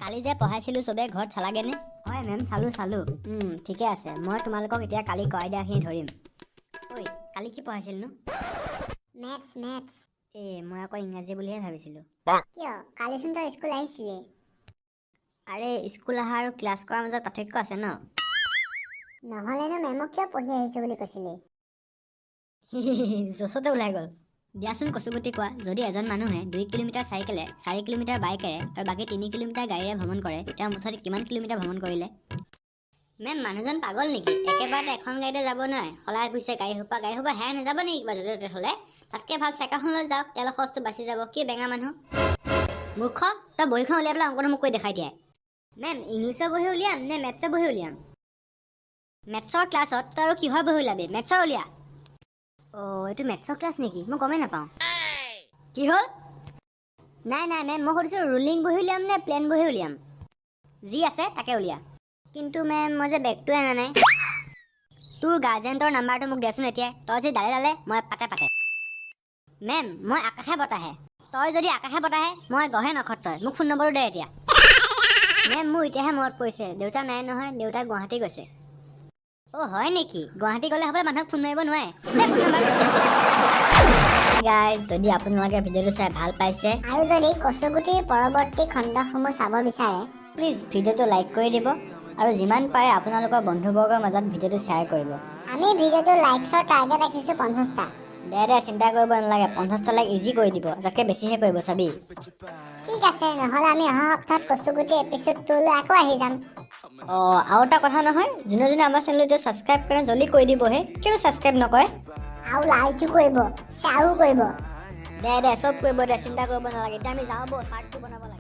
কালি যে পঢ়াইছিলোঁ চবে ঘৰত চালাগেনে? হয় মেম, চালোঁ। ঠিকে আছে, মই তোমালোকক এতিয়া কালি কৰাই দিয়াখিনি ধৰিম। ঐ, কালি কি পঢ়াইছিলনো? মেথছ। মই আকৌ ইংৰাজী বুলিহে ভাবিছিলোঁ। কিয়? কালিচোন তই স্কুল আহিছিলি। আৰে স্কুল অহা আৰু ক্লাছ কৰাৰ মাজত পাৰ্থক্য আছে ন? নহ'লেনো মেমক কিয় পঢ়ি আহিছোঁ বুলি কৈছিলি? জচতে ওলাই গ'ল। দিয়াচোন কচুগুটি কোৱা, যদি এজন মানুহে 2 কিলোমিটাৰ চাইকেলে, 4 কিলোমিটাৰ বাইকেৰে আৰু বাকী 3 কিলোমিটাৰ গাড়ীৰে ভ্ৰমণ কৰে, তেওঁ মুঠতে কিমান কিলোমিটাৰ ভ্ৰমণ কৰিলে? মেম, মানুহজন পাগল নেকি? একেবাৰতে এখন গাড়ীতে যাব নোৱাৰে, সলাই ফুৰিছে গাড়ী সোপা হেৰাই নাযাব নেকি কিবা য'তে ত'তে থ'লে? তাতকে ভাল চাইকেলখন লৈ যাওক, তেলৰ খৰচটো বাচি যাব। কি বেঙা মানুহ মূৰ্খ, তই বহীখন উলিয়াই পেলাই অংকটো মোক কৈ দেখাই দিয়ে। মেম, ইংলিছৰ বহি উলিয়াম নে মেথছৰ বহি উলিয়াম? মেথছৰ ক্লাছত তই আৰু কিহৰ বহি উলিয়াবি? মেথছৰ উলিয়া। এইটো মেথছৰ ক্লাছ নেকি? মই গমেই নাপাওঁ। কি হ'ল? নাই মেম, মই সুধিছোঁ ৰুলিং বহি উলিয়াম নে প্লেন বহি উলিয়াম? যি আছে তাকে উলিয়া। কিন্তু মেম, মই যে বেগটোৱে অনা নাই। তোৰ গাৰ্জেণ্টৰ নাম্বাৰটো মোক দেচোন এতিয়াই। তই যদি ডালে মই পাতে। মেম, মই আকাশে বতাহে। তই যদি আকাশে বতাহে, মই গঢ়ে নক্ষত্ৰই। মোক ফোন নম্বৰটো দে এতিয়া। মেম, মোৰ এতিয়াহে মনত পৰিছে, দেউতা নাই নহয়, দেউতা গুৱাহাটী গৈছে। হয় নেকি? গুৱাহাটী গ'লে হ'বলৈ মানুহক ফোন মাৰিব নোৱাৰে। Phone number. গাইজ, যদি আপোনালোকে ভিডিঅ'টো চাই ভাল পাইছে আৰু যদি কচুগুটিৰ পৰৱৰ্তী খণ্ডসমূহ চাব বিচাৰে, প্লিজ ভিডিঅ'টো লাইক কৰি দিব আৰু যিমান পাৰে আপোনালোকৰ বন্ধুবৰ্গৰ মাজত ভিডিঅ'টো শ্বেয়াৰ কৰিব। আমি ভিডিঅ'টো লাইকছৰ টাৰ্গেট ৰাখিছোঁ 50টা। দে চিন্তা কৰিব নালাগে, 50টা লাইক ইজি কৰি দিব, তাতকৈ বেছিহে কৰিব চাবি। ঠিক আছে, নহ'লে আমি অহা সপ্তাহত কচুগুটি এপিছ'ড 2 লৈ আকৌ আহি যাম। আৰু এটা কথা নহয়, যোনে আমাৰ চেনেলটো ছাবস্ক্ৰাইব কৰে জলদি কৰি দিবহে। কিয় ছাবস্ক্ৰাইব নকৰে? আৰু লাইকো কৰিব, শ্বেয়াৰো কৰিব। দে চব কৰিব, চিন্তা কৰিব নালাগে। এতিয়া আমি যাওঁ ব'ল, পাৰ্ট 2 বনাব লাগে।